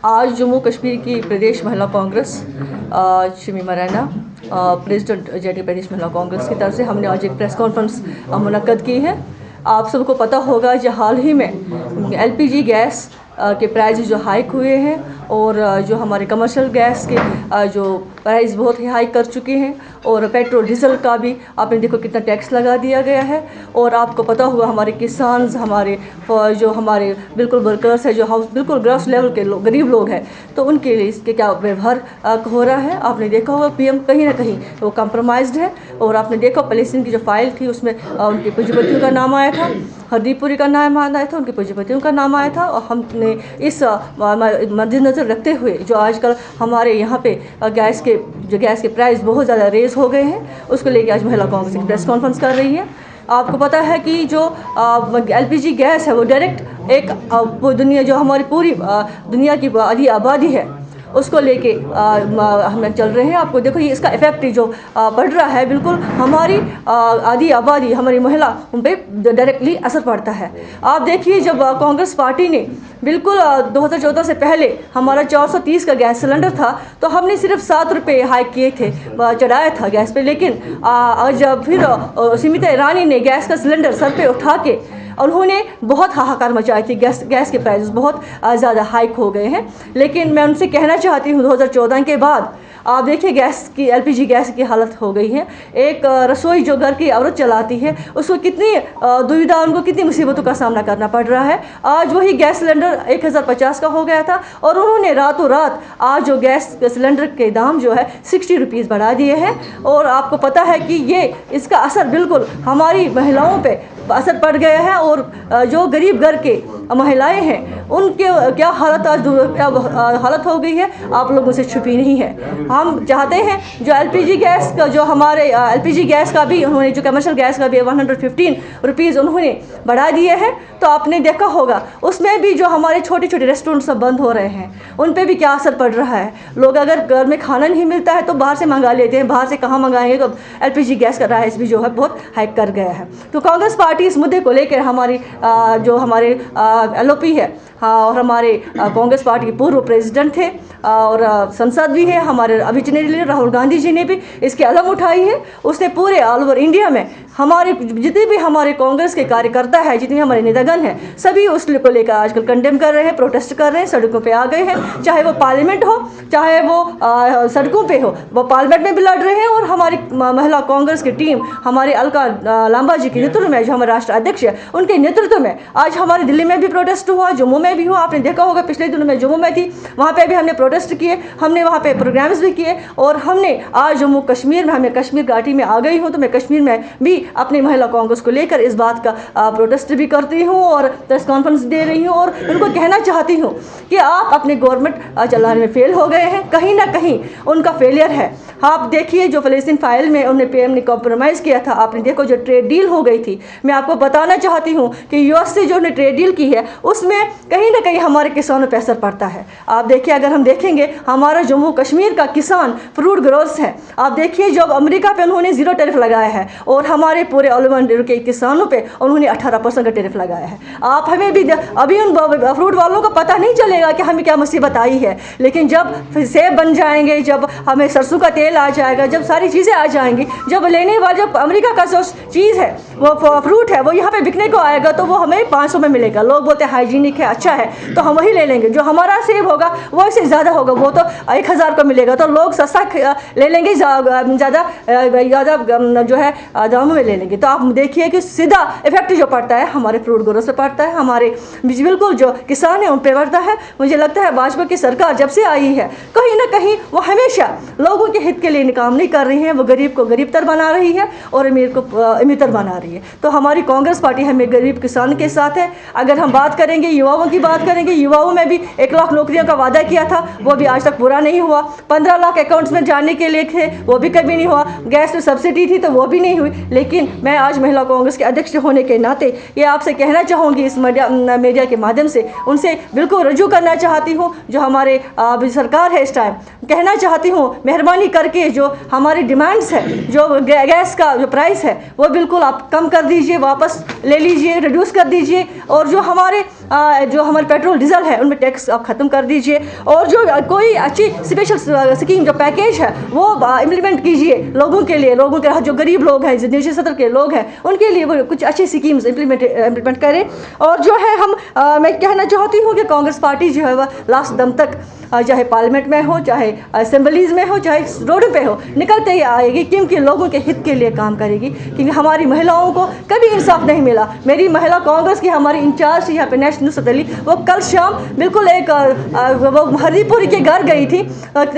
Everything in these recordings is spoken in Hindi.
आज जम्मू कश्मीर की प्रदेश महिला कांग्रेस शमीमा रैना प्रेसिडेंट जेडी प्रदेश महिला कांग्रेस की तरफ से हमने आज एक प्रेस कॉन्फ्रेंस मुनक्कद की है। आप सबको पता होगा जो हाल ही में एलपीजी गैस के प्राइस जो हाइक हुए हैं और जो हमारे कमर्शियल गैस के जो प्राइस बहुत ही हाइक कर चुके हैं और पेट्रोल डीजल का भी आपने देखो कितना टैक्स लगा दिया गया है। और आपको पता हुआ हमारे किसान हमारे जो हमारे बिल्कुल वर्कर्स है जो हाउस बिल्कुल ग्रास लेवल के लोग गरीब लोग हैं तो उनके लिए इसके क्या व्यवहार हो रहा है। आपने देखा होगा पीएम कहीं ना कहीं वो कम्प्रोमाइज़्ड है। और आपने देखा पैलेस्टीन की जो फाइल थी उसमें उनके पूंजीपतियों का नाम आया था, हरदीपुरी का नाम आया था, उनके पूंजीपतियों का नाम आया था। और हमने इस मद्देनज़र रखते हुए जो आजकल हमारे यहाँ पे गैस के प्राइस बहुत ज़्यादा रेज हो गए हैं उसको लेके आज महिला कांग्रेस की प्रेस कॉन्फ्रेंस कर रही है। आपको पता है कि जो एलपीजी गैस है वो डायरेक्ट एक दुनिया जो हमारी पूरी दुनिया की आधी आबादी है उसको लेके हम चल रहे हैं। आपको देखो ये इसका इफेक्ट जो पड़ रहा है बिल्कुल हमारी आधी आबादी हमारी महिला उन पर डायरेक्टली असर पड़ता है। आप देखिए जब कांग्रेस पार्टी ने बिल्कुल 2014 से पहले हमारा 430 का गैस सिलेंडर था तो हमने सिर्फ 7 रुपये हाइक किए थे, चढ़ाया था गैस पे। लेकिन आज फिर स्मृति ईरानी ने गैस का सिलेंडर सर पे उठा के उन्होंने बहुत हाहाकार मचाई थी। गैस के प्राइस बहुत ज़्यादा हाइक हो गए हैं। लेकिन मैं उनसे कहना चाहती हूँ 2014 के बाद आप देखिए एलपीजी गैस की हालत हो गई है। एक रसोई जो घर की औरत चलाती है उसको कितनी दुविधा, उनको कितनी मुसीबतों का सामना करना पड़ रहा है। आज वही गैस सिलेंडर 1050 का हो गया था और उन्होंने रातों रात आज जो गैस सिलेंडर के दाम जो है 60 रुपीज़ बढ़ा दिए हैं। और आपको पता है कि ये इसका असर बिल्कुल हमारी महिलाओं पे असर पड़ गया है। और जो गरीब घर के महिलाएं हैं उनके क्या हालत आज हालत हो गई है आप लोगों से छुपी नहीं है। हम चाहते हैं जो एलपीजी गैस का जो हमारे एलपीजी गैस का भी उन्होंने जो कमर्शियल गैस का भी 115 रुपीज़ उन्होंने बढ़ा दिए हैं। तो आपने देखा होगा उसमें भी जो हमारे छोटे छोटे रेस्टोरेंट सब बंद हो रहे हैं उन पर भी क्या असर पड़ रहा है। लोग अगर घर में खाना नहीं मिलता है तो बाहर से मंगा लेते हैं, बाहर से कहाँ मंगाएंगे। तो एलपीजी गैस का प्राइस भी जो है बहुत हाइक कर गया है। तो कांग्रेस पार्टी इस मुद्दे को लेकर हमारी जो हमारे एलओपी है और हमारे कांग्रेस पार्टी के पूर्व प्रेसिडेंट थे और संसद भी है हमारे अभी लीडर राहुल गांधी जी ने भी इसकी अलम उठाई है। उसने पूरे ऑल ओवर इंडिया में हमारे जितने भी हमारे कांग्रेस के कार्यकर्ता है, जितने हमारे नेतागण हैं, सभी उस को लेकर आजकल कंडेम कर रहे हैं, प्रोटेस्ट कर रहे हैं, सड़कों पे आ गए हैं। चाहे वो पार्लियामेंट हो चाहे वो सड़कों पे हो, वो पार्लियामेंट में भी लड़ रहे हैं। और हमारी महिला कांग्रेस की टीम हमारे अलका लांबा जी के नेतृत्व में जो हमारे राष्ट्र अध्यक्ष है उनके नेतृत्व में आज हमारे दिल्ली में भी प्रोटेस्ट हुआ, जम्मू में भी हुआ। आपने देखा होगा पिछले दिनों में जम्मू में थी, वहाँ पर भी हमने प्रोटेस्ट किए, हमने वहाँ पर प्रोग्राम्स भी किए। और हमने आज जम्मू कश्मीर में हमें कश्मीर घाटी में आ गई हूँ तो मैं कश्मीर में भी अपनी महिला कांग्रेस को लेकर इस बात का प्रोटेस्ट भी करती हूँ और प्रेस कॉन्फ्रेंस दे रही हूँ। और उनको कहना चाहती हूँ कि आप अपने गवर्नमेंट चलाने में फेल हो गए हैं, कहीं ना कहीं उनका फेलियर है। आप देखिए जो फलस्तीन फाइल में उन्हें पीएम ने कॉम्प्रोमाइज़ किया था, आपने देखो जो ट्रेड डील हो गई थी। मैं आपको बताना चाहती हूँ कि यूएस से जो उन्हें ट्रेड डील की है उसमें कहीं ना कहीं हमारे किसानों पर असर पड़ता है। आप देखिए अगर हम देखेंगे हमारा जम्मू कश्मीर का किसान फ्रूट ग्रोअर्स है, आप देखिए जब अमेरिका पे उन्होंने 0 टैरिफ लगाया है और हमारे पूरे ऑल ओवर के किसानों पे उन्होंने 18% का टैरिफ लगाया है। आप हमें भी अभी उन फ्रूट वालों को पता नहीं चलेगा कि हमें क्या मुसीबत आई है। लेकिन जब सेब बन जाएंगे, जब हमें सरसों का तेल आ जाएगा, जब सारी चीज़ें आ जाएंगी, जब लेने वाले जब अमेरिका का जो चीज़ है वो फ्रूट है वो यहाँ पे बिकने को आएगा तो वो हमें 500 में मिलेगा। लोग बोलते हैं हाइजीनिक है, अच्छा है, तो हम वही ले लेंगे। जो हमारा सेब होगा वो इससे ज़्यादा होगा, वो तो 1000 का मिलेगा तो लोग सस्ता ले लेंगे, ज़्यादा जो है दामों में ले लेंगे। तो आप देखिए कि सीधा इफेक्ट जो पड़ता है हमारे फ्रूट ग्रोअर्स पे पड़ता है, हमारे बिल्कुल जो किसान है उन पर पड़ता है। मुझे लगता है भाजपा की सरकार जब से आई है कहीं ना कहीं वो हमेशा लोगों के हित के लिए काम नहीं कर रही है, वो गरीब को गरीबतर बना रही है और अमीर को अमीरतर बना रही है। तो हमारी कांग्रेस पार्टी हमें गरीब किसान के साथ है। अगर हम बात करेंगे युवाओं की बात करेंगे, युवाओं में भी 1 लाख नौकरियों का वादा किया था वो भी आज तक पूरा नहीं हुआ। 15 लाख अकाउंट्स में जाने के लिए थे वो भी कभी नहीं हुआ। गैस में सब्सिडी थी तो वो भी नहीं हुई। लेकिन लेकिन मैं आज महिला कांग्रेस के अध्यक्ष होने के नाते ये आपसे कहना चाहूँगी, इस मीडिया के माध्यम से उनसे बिल्कुल रजू करना चाहती हूँ, जो हमारे सरकार है इस टाइम, कहना चाहती हूँ मेहरबानी करके जो हमारी डिमांड्स है, जो गैस का जो प्राइस है वो बिल्कुल आप कम कर दीजिए, वापस ले लीजिए, रिड्यूस कर दीजिए। और जो हमारे पेट्रोल डीजल है उनमें टैक्स आप ख़त्म कर दीजिए। और जो कोई अच्छी स्पेशल स्कीम जो पैकेज है वो इम्प्लीमेंट कीजिए लोगों के लिए, लोगों के जो गरीब लोग हैं, जो निजी सतर के लोग हैं, उनके लिए वो कुछ अच्छी स्कीम्स इम्प्लीमेंट करें। और जो है मैं कहना चाहती हूँ कि कांग्रेस पार्टी जो है वह लास्ट दम तक, चाहे पार्लियामेंट में हो, चाहे असेंबलीज में हो, चाहे रोड पे हो, निकलते ही आएगी, क्योंकि लोगों के हित के लिए काम करेगी। क्योंकि हमारी महिलाओं को कभी इंसाफ नहीं मिला। मेरी महिला कांग्रेस की हमारी इंचार्ज यहाँ पे नेशनल नुसरत अली, वो कल शाम बिल्कुल एक वो हरदीपुरी के घर गई थी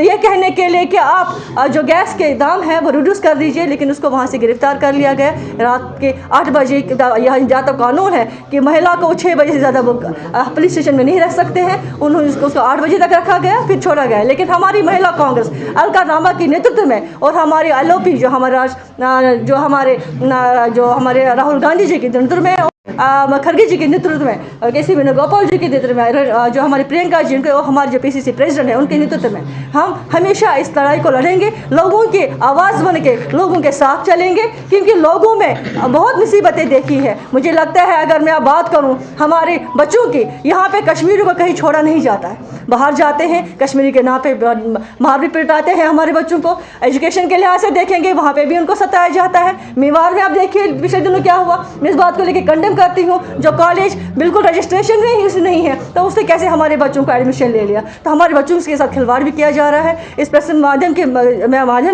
ये कहने के लिए कि आप जो गैस के दाम है वो रिड्यूस कर दीजिए, लेकिन उसको वहाँ से गिरफ्तार कर लिया गया। रात के 8 बजे यहाँ जहाँ तक कानून है कि महिला को 6 बजे से ज़्यादा वो पुलिस स्टेशन में नहीं रह सकते हैं, उन्होंने उसको 8 बजे तक रखा गया, फिर छोड़ा गया। लेकिन हमारी महिला कांग्रेस अलका नामा के नेतृत्व में और हमारे एलओपी जो हमारे राहुल गांधी जी के नेतृत्व में, खड़गे जी के नेतृत्व में, केसी वेणुगोपाल जी के नेतृत्व में, जो हमारी प्रियंका जी उनके, वो हमारे जो पीसीसी प्रेसिडेंट हैं उनके नेतृत्व में हम हमेशा इस लड़ाई को लड़ेंगे, लोगों की आवाज़ बन के लोगों के साथ चलेंगे। क्योंकि लोगों में बहुत मुसीबतें देखी है। मुझे लगता है अगर मैं अब बात करूं हमारे बच्चों की, यहाँ पे कश्मीरी को कहीं छोड़ा नहीं जाता है, बाहर जाते हैं कश्मीरी के नाम पे मार भी पिटाते हैं हमारे बच्चों को। एजुकेशन के लिहाज से देखेंगे वहाँ पे भी उनको सताया जाता है। मेवाड़ में आप देखिए पिछले दिनों क्या हुआ। मैं इस बात को लेकर कंडेम करती हूँ, जो कॉलेज बिल्कुल रजिस्ट्रेशन नहीं है तो उससे कैसे हमारे बच्चों को एडमिशन ले लिया, तो हमारे बच्चों के साथ खिलवाड़ भी किया जा रहा है। इस प्रेस माध्यम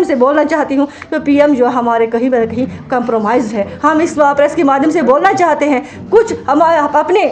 से बोलना चाहती हूँ तो पीएम जो हमारे कहीं ना कहीं कंप्रोमाइज है। हम इस प्रेस के माध्यम से बोलना चाहते हैं, कुछ हमारे अपने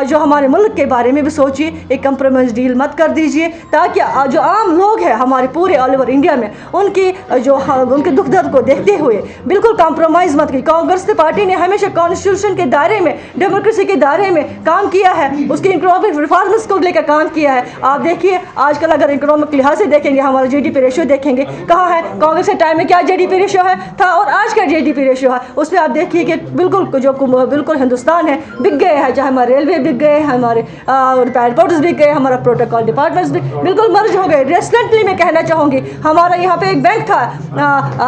जो हमारे मुल्क के बारे में भी सोचिए, एक कंप्रोमाइज डील मत कर दीजिए, ताकि जो आम लोग हैं हमारे पूरे ऑल ओवर इंडिया में उनकी उनके दुख दर्द को देखते हुए बिल्कुल कंप्रोमाइज़ मत की। कांग्रेस पार्टी ने हमेशा कॉन्स्टिट्यूशन के दायरे में, डेमोक्रेसी के दायरे में काम किया है, उसके इकोनॉमिक रिफॉर्म्स को लेकर काम किया है। आप देखिए आजकल अगर इकोनॉमिक लिहाज से देखेंगे, हमारा जीडीपी रेशियो देखेंगे कहाँ है, कांग्रेस के टाइम में क्या जीडीपी रेशियो है था और आज का जीडीपी रेशियो है, उसमें आप देखिए कि बिल्कुल हिंदुस्तान है बिक गए हैं, चाहे हमारे रेलवे बिक गए, हमारे एयरपोर्ट्स बिक गए, हमारा प्रोटोकॉल डिपार्टमेंट्स भी बिल्कुल मर्ज हो गए। रिसेंटली मैं कहना चाहूँगी हमारा यहाँ पे एक बैंक था,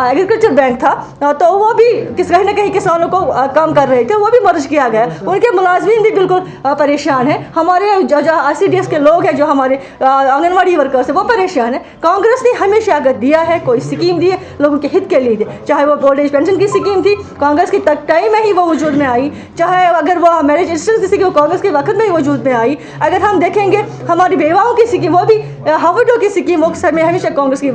एग्रीकल्चर बैंक था, तो वो भी कहीं ना कहीं किसानों को काम कर रहे थे, वो भी मर्ज किया गया। उनके मुलाजमीन भी बिल्कुल परेशान है। हमारे जो ICDS के लोग हैं, जो हमारे आंगनवाड़ी वर्कर्स हैं, वो परेशान है। कांग्रेस ने हमेशा अगर दिया है, कोई स्कीम दी है लोगों के हित के लिए दी, चाहे वो ओल्ड एज पेंशन की स्कीम थी, कांग्रेस की टाइम में ही वो वजूद में आई, चाहे अगर वो मैरिज इंश्योरेंस की स्कीम कांग्रेस के वक्त में ही वजूद में आई। अगर हम देखेंगे हमारी बेवाओं की स्कीम, वो भी हाफिडो की स्कीम, वो समय हमेशा कांग्रेस की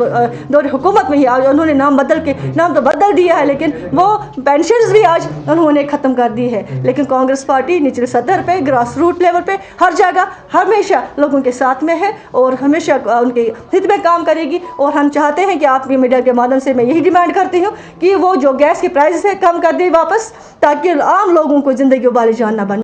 दौर हुकूमत में ही आज उन्होंने नाम तो बदल दिया है, लेकिन वो पेंशन भी आज उन्होंने ख़त्म कर दी है। लेकिन कांग्रेस पार्टी निचले सतह पे, ग्रास रूट लेवल पे, हर जगह हमेशा लोगों के साथ में है और हमेशा उनके हित में काम करेगी। और हम चाहते हैं कि आपकी मीडिया के माध्यम से मैं यही डिमांड करती हूँ कि वो जो गैस के प्राइस है कम कर दे वापस, ताकि आम लोगों को ज़िंदगी वाली जान ना बने।